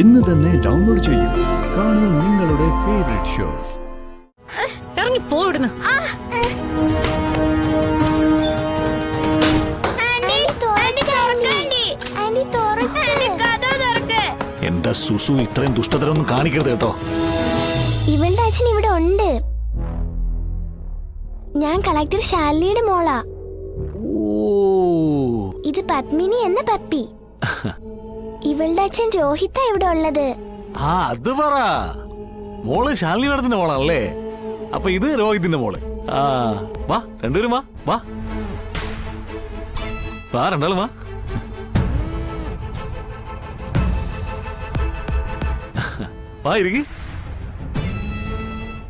ഇന്ന് തന്നെ ഡൗൺലോഡ് ചെയ്യൂ. കാണൂ നിങ്ങളുടെ ഫേവറേറ്റ് ഷോസ്. ഇറങ്ങി പോയിടുന്നു. എന്റെ സുസു ഇത്രയും ദുഷ്ടതരൊന്നും കാണിക്കരുത് കേട്ടോ. ഇവളുടെ അച്ഛൻ ഇവിടെ ഉണ്ട്. ഞാൻ കളക്ടർ ശാലിനിയുടെ മോളാ. ഇത് പത്മിനി എന്ന പപ്പി. ഇവളുടെ അച്ഛൻ രോഹിത ഇവിടെ ഉള്ളത്. ആ അത് പറ. മോള് ശാലിനി മേഡത്തിന്റെ മോളാണല്ലേ? അപ്പൊ ഇത് രോഹിത്തിന്റെ മോള്. ആ വാ രണ്ടുപേരും വാ വാ വാ രണ്ടാളും വാ. വാ ഇരിക്ക്.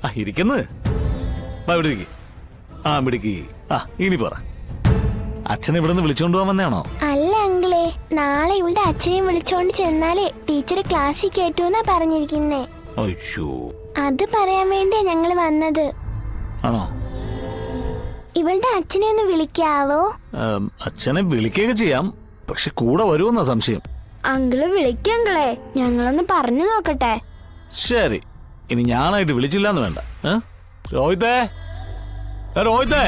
ആ ഇരിക്കുന്നു. വാ ഇവിടെ ഇരിക്ക്. ആ മിടുക്കി. ആ ഇനി പറ, അച്ഛനെ ഇവിടെ നിന്ന് വിളിച്ചോണ്ട് പോകാൻ വന്നയാണോ? അല്ല അങ്കിളെ, നാളെ ഇവളുടെ അച്ഛനെയും വിളിച്ചോണ്ട് ചെന്നാലേ ടീച്ചർ ക്ലാസ്സിൽ കേട്ടൂന്നാ പറഞ്ഞിരിക്കുന്നേ. അയ്യോ, അത് പറയാൻ വേണ്ടിയാ ഞങ്ങള് വന്നത്. ആണോ? ഇവളുടെ അച്ഛനെ ഒന്ന് വിളിക്കാവോ? അച്ഛനെ വിളിക്കുകയൊക്കെ ചെയ്യാം, പക്ഷെ കൂടെ വരുമെന്നാ സംശയം. അങ്കിള് വിളിക്കങ്ങളെ, ഞങ്ങളൊന്ന് പറഞ്ഞു നോക്കട്ടെ. ശരി, ഇനി ഞാനായിട്ട് വിളിച്ചില്ലാന്ന് വേണ്ട. രോഹിതേ, രോഹിതേ.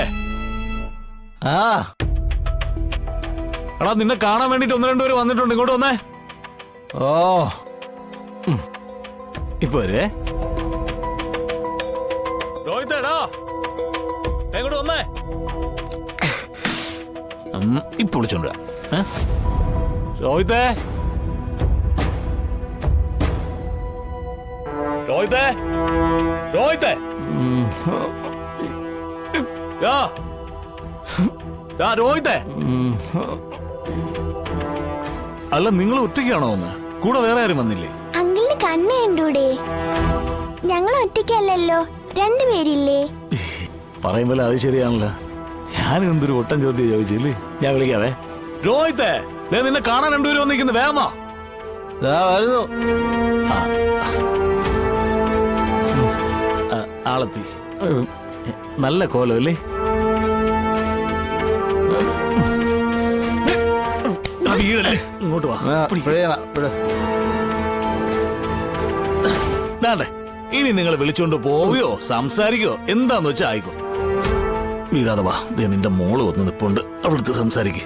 ആ എടാ, നിന്നെ കാണാൻ വേണ്ടിട്ട് ഒന്ന് രണ്ടുപേര് വന്നിട്ടുണ്ട്. ഇങ്ങോട്ട് വന്നേ. ഓ ഇപ്പൊ വരേ. രോഹിതേടാ, എങ്ങോട്ട് വന്നേ. ഇപ്പൊ വിളിച്ചോണ്ട് രോഹിതേ. രോഹിതേ, രോഹിതേ. രോഹിതേ. അല്ല, നിങ്ങൾ ഒറ്റയ്ക്കാണോ വന്ന്? കൂടെ വേറെ ആരും വന്നില്ലേ? അങ്കിളിന് കണ്ണ് കണ്ടൂടെ? ഞങ്ങൾ ഒറ്റയ്ക്കല്ലല്ലോ, രണ്ടുപേരില്ലേ? പറയുമ്പോൾ അത് ശരിയാണല്ലോ. ഞാൻ എന്തൊരു ഒട്ടം ചോദ്യം ചോദിച്ചില്ലേ. ഞാൻ വിളിക്കാവേ. രോഹിതേ, നിന്നെ കാണാൻ രണ്ടുപേരും വന്നിരിക്കുന്നു. വേഗമാ വരുന്നു. ആളെത്തി. നല്ല കോലം അല്ലേ? വീടല്ലേ? ഇങ്ങോട്ട് വാ. ഇനി നിങ്ങൾ വിളിച്ചോണ്ട് പോവുകയോ സംസാരിക്കോ എന്താന്ന് വെച്ചാ ആയിക്കോ. വീഴാതെ വാ. നിന്റെ മോള് വന്ന് നിപ്പുണ്ട്, അവിടുത്തെ സംസാരിക്കേ.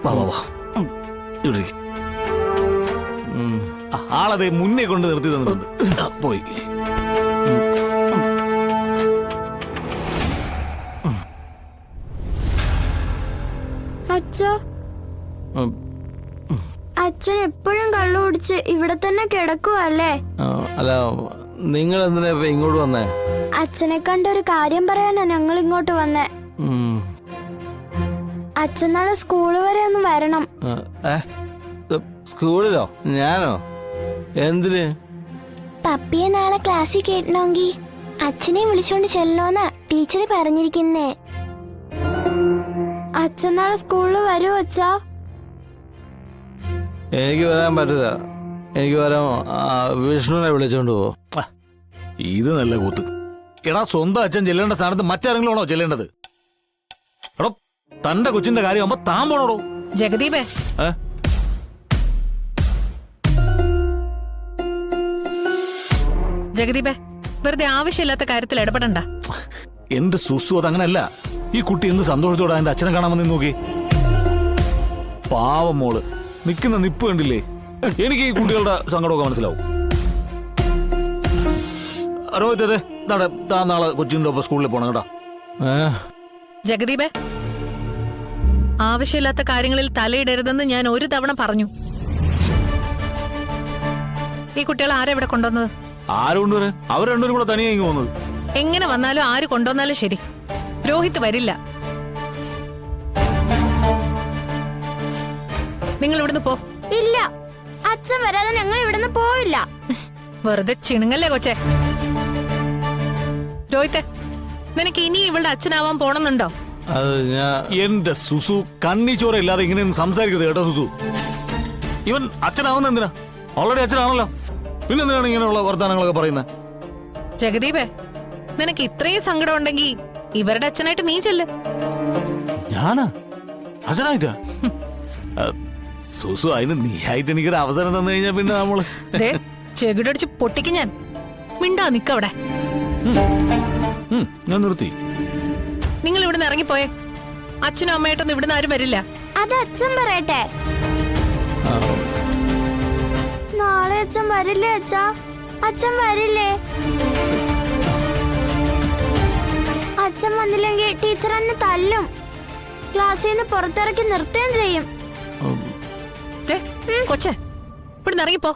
വാ വാ വാ. ഇവിടെ ആളതെ മുന്നേ കൊണ്ട് നിർത്തി തന്നിട്ടുണ്ട്. പോയി. അച്ഛൻ എപ്പോഴും കള്ളു കുടിച്ച് ഇവിടെ തന്നെ കിടക്കുവല്ലേ? അല്ല, നിങ്ങൾ എന്തിനാ ഇങ്ങോട്ട് വന്നേ? അച്ഛനെ കണ്ടൊരു കാര്യം പറയാനാ ഞങ്ങൾ ഇങ്ങോട്ട് വന്നേ. അച്ഛൻ നാളെ സ്കൂള് വരെ ഒന്ന് വരണം. സ്കൂളിലോ? ഞാനോ? എന്തിന്? പപ്പിയെ നാളെ ക്ലാസ്സിൽ കേട്ടണമെങ്കിൽ അച്ഛനെ വിളിച്ചോണ്ട് ചെല്ലണോന്നാ ടീച്ചർ പറഞ്ഞിരിക്കുന്നേ. അച്ഛൻ നാളെ സ്കൂളിൽ വരുമോ അച്ഛാ? എനിക്ക് വരാൻ പറ്റില്ല. എനിക്ക് വരാൻ വിഷ്ണുവിനെ വിളിച്ചോണ്ട് പോ. ഇത് നല്ല കൂത്ത്. എടാ, സ്വന്തം അച്ഛൻ ചെല്ലേണ്ട സ്ഥാനത്ത് മറ്റാരെങ്കിലും ആണോ ചെല്ലേണ്ടത്? എടോ, തന്റെ കൊച്ചിന്റെ കാര്യമാകുമ്പോ താൻ പോണോടോ. ജഗദീപേ, ജഗദീപേ, വെറുതെ ആവശ്യമില്ലാത്ത കാര്യത്തിൽ ഇടപെടണ്ട. എന്റെ സുസു അതങ്ങനല്ല. ഈ കുട്ടി എന്ത് സന്തോഷത്തോടെ എന്റെ അച്ഛനെ കാണാൻ വന്ന് നോക്കി. പാവം മോള് നിൽക്കുന്ന നിപ്പ് കണ്ടില്ലേ? എനിക്ക് ഈ കുട്ടികളുടെ സങ്കടമൊക്കെ മനസ്സിലാവും. രോഹിതേ, നാളെ കൊച്ചിന്റെ ഒപ്പം സ്കൂളിൽ പോണം കേട്ടോ. ജഗദീപേ, ആവശ്യമില്ലാത്ത കാര്യങ്ങളിൽ തലയിടരുതെന്ന് ഞാൻ ഒരു തവണ പറഞ്ഞു. ഈ കുട്ടികൾ ആരാ ഇവിടെ കൊണ്ടുവന്നത്? ആരും കൊണ്ടുവരാൻ? അവർ രണ്ടുപേരും കൂടെ തനിയെ ഇങ്ങ് പോകുന്നത്. എങ്ങനെ വന്നാലും ആര് കൊണ്ടുവന്നാലും ശരി, രോഹിത് വരില്ല. നിങ്ങൾ ഇവിടുന്ന് പോ. ഇല്ല, അച്ഛൻ വരാതെ ഞങ്ങൾ ഇവിടുന്ന് പോവില്ല. വെറുതെ ചിണുങ്ങല്ലേ കൊച്ചെ. രോഹിത്തെ, നിനക്ക് ഇനി ഇവളുടെ അച്ഛനാവാൻ പോണമെന്നുണ്ടോ? എന്റെ സുസു കണ്ണി ചോര ഇല്ലാതെ ഇങ്ങനെ സംസാരിക്കുന്നത് കേട്ടോ സുസു. ഇവൻ അച്ഛനാവുന്ന എന്തിനാ? ഓൾറെഡി അച്ഛനാണല്ലോ. പിന്നെന്തിനാണ് ഇങ്ങനെയുള്ള വർത്തമാനങ്ങളൊക്കെ പറയുന്നത്? ജഗദീപേ, നിനക്ക് ഇത്രയും സങ്കടം ഉണ്ടെങ്കിൽ ഇവരുടെ അച്ഛനായിട്ട് നീ ചെല്ല്. ഞാനാ അച്ഛനായിട്ടാ? സുസു അതിന് നീയായിട്ട് എനിക്കൊരു അവസരം തന്നു കഴിഞ്ഞാ പിന്നെ നമ്മള് ദേ ചെകിടടിച്ച് പൊട്ടിക്കും ഞാൻ. മിണ്ടാ നിക്കവിടെ. ഞാൻ നിർത്തി. നിങ്ങൾ ഇവിടുന്ന് ഇറങ്ങിപ്പോയേ. അച്ഛനും അമ്മയായിട്ടൊന്നും ഇവിടുന്ന് ആരും വരില്ല. അത് അച്ഛൻ പറയട്ടെ. നാളെ അച്ഛൻ വരില്ലേ അച്ഛാ? അച്ഛൻ വരില്ലേ? അച്ഛൻ വന്നില്ലെങ്കിൽ ടീച്ചർ എന്നെ തല്ലും. ക്ലാസ്സിൽ നിന്ന് പുറത്തിറക്കി നിർത്തുകയും ചെയ്യും. ദേ, കൊച്ചേ ഇവിടുന്ന് ഇറങ്ങിപ്പോ.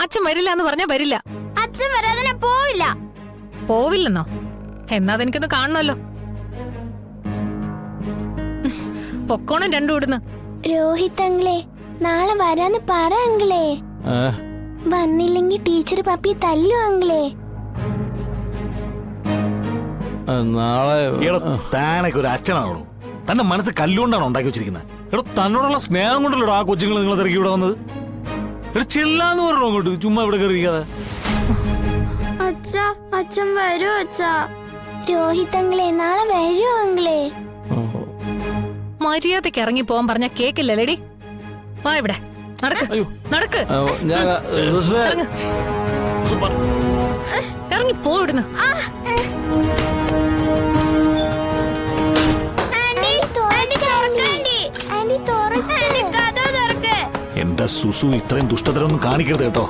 അച്ഛൻ വരില്ല എന്ന് പറഞ്ഞാ വരില്ല. അച്ഛൻ വരാതെ ഞാൻ പോവില്ല. പോവില്ലെന്നോ? എന്നാ അതെനിക്കൊന്ന് കാണണമല്ലോ. പൊക്കോണം രണ്ടും ഇവിടുന്ന്. രോഹിത് അങ്കിളെ നാളെ വരാന്ന് പറ അങ്കിളെ. വന്നില്ലെങ്കിൽ ടീച്ചർ പപ്പി തല്ലു അങ്കിളെ. നാളെ എടോ താനൊക്കെ ഒരു അച്ഛനാണോ? തന്റെ മനസ്സ് കല്ലുകൊണ്ടാണ് ഉണ്ടാക്കി വെച്ചിരിക്കുന്നത്. എടോ തന്നോടുള്ള സ്നേഹം കൊണ്ടല്ലോ ആ കൊച്ചുങ്ങൾ നിങ്ങളെ തിരക്കി ഇവിടെ വന്നത്. എടോ ചെല്ലാന്ന് പറഞ്ഞോ അങ്ങോട്ട്, ചുമ്മാ ഇവിടെ കയറിയിരിക്കാതെ. അച്ഛാ അച്ഛൻ വരൂ അച്ഛാ. രോഹിത് അങ്കിളെ നാളെ വരൂ അങ്കിളെ. മര്യാദക്ക് ഇറങ്ങി പോവാൻ പറഞ്ഞ കേക്കില്ലല്ലേടി. വാ ഇവിടെ നടക്ക്. നടക്ക്. ഇറങ്ങ്. സൂപ്പർ. ഇറങ്ങി പോ ഇവിടുന്ന്. എന്റെ സുസു ഇത്രയും ദുഷ്ടതരൊന്നും കാണിക്കരുത് കേട്ടോ.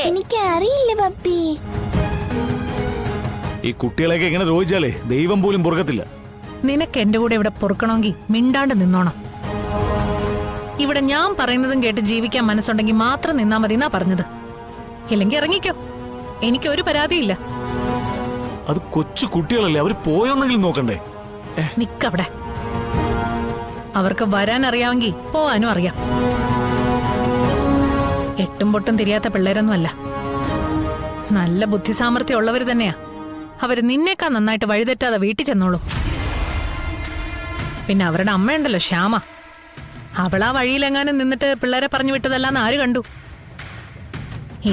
എനിക്ക് അറിയില്ല പപ്പി. ഈ കുട്ടികളെയൊക്കെ ഇങ്ങനെ ദ്രോഹിച്ചാലേ ദൈവം പോലും പൊറുക്കത്തില്ല. നിനക്ക് എന്റെ കൂടെ ഇവിടെ പൊറുക്കണമെങ്കിൽ മിണ്ടാണ്ട് നിന്നോണം. ഇവിടെ ഞാൻ പറയുന്നതും കേട്ട് ജീവിക്കാൻ മനസ്സുണ്ടെങ്കിൽ മാത്രം നിന്നാ മതി എന്നാ പറഞ്ഞത്. ഇല്ലെങ്കിൽ ഇറങ്ങിക്കോ. എനിക്കൊരു പരാതിയില്ല. അത് കൊച്ചു കുട്ടികളല്ലേ, അവര് പോയൊന്നെങ്കിലും നോക്കണ്ടേ? നിക്കവിടെ. അവർക്ക് വരാൻ അറിയാമെങ്കിൽ പോവാനും അറിയാം. എട്ടും പൊട്ടും തിരിയാത്ത പിള്ളേരൊന്നുമല്ല. നല്ല ബുദ്ധിസാമർഥ്യം ഉള്ളവര് തന്നെയാ. അവര് നിന്നേക്കാൾ നന്നായിട്ട് വഴിതെറ്റാതെ വീട്ടിൽ ചെന്നോളൂ. പിന്നെ അവരുടെ അമ്മയുണ്ടല്ലോ ശ്യാമ, അവളാ വഴിയിലെങ്ങാനും നിന്നിട്ട് പിള്ളേരെ പറഞ്ഞു വിട്ടതല്ലാന്ന് ആര് കണ്ടു?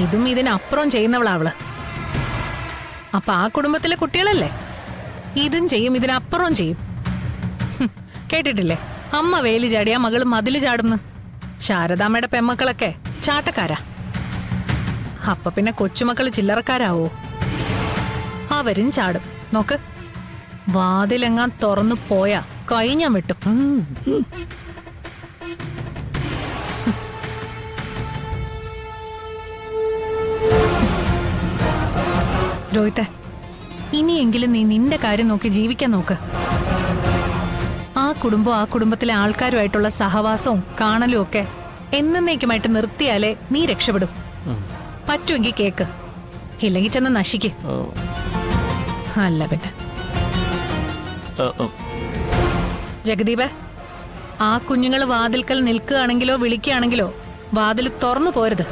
ഇതും ഇതിനപ്പുറം ചെയ്യുന്നവളാ അവള്. അപ്പൊ ആ കുടുംബത്തിലെ കുട്ടികളല്ലേ, ഇതും ചെയ്യും ഇതിനപ്പുറവും ചെയ്യും. കേട്ടിട്ടില്ലേ, അമ്മ വേലി ചാടിയാ മകള് മതില് ചാടുന്നു. ശാരദാമ്മയുടെ പെമ്മക്കളൊക്കെ ചാട്ടക്കാരാ. അപ്പൊ പിന്നെ കൊച്ചുമക്കള് ചില്ലറക്കാരാവോ? അവരും ചാടും. നോക്ക്, വാതിലെങ്ങാൻ തുറന്നു പോയാ കൈ ഞാൻ വിട്ടും. രോഹിത്തെ, ഇനിയെങ്കിലും നീ നിന്റെ കാര്യം നോക്കി ജീവിക്കാൻ നോക്ക്. ആ കുടുംബം ആ കുടുംബത്തിലെ ആൾക്കാരുമായിട്ടുള്ള സഹവാസവും കാണലും ഒക്കെ എന്നേക്കുമായിട്ട് നിർത്തിയാലേ നീ രക്ഷപ്പെടും. പറ്റുമെങ്കിൽ കേക്ക്, ഇല്ലെങ്കിൽ ചെന്ന് നശിക്ക്. അല്ല പിന്നെ ജഗദീപേ, ആ കുഞ്ഞുങ്ങൾ വാതിൽക്കൽ നിൽക്കുകയാണെങ്കിലോ വിളിക്കുകയാണെങ്കിലോ വാതിൽ തുറന്നു പോരുത്.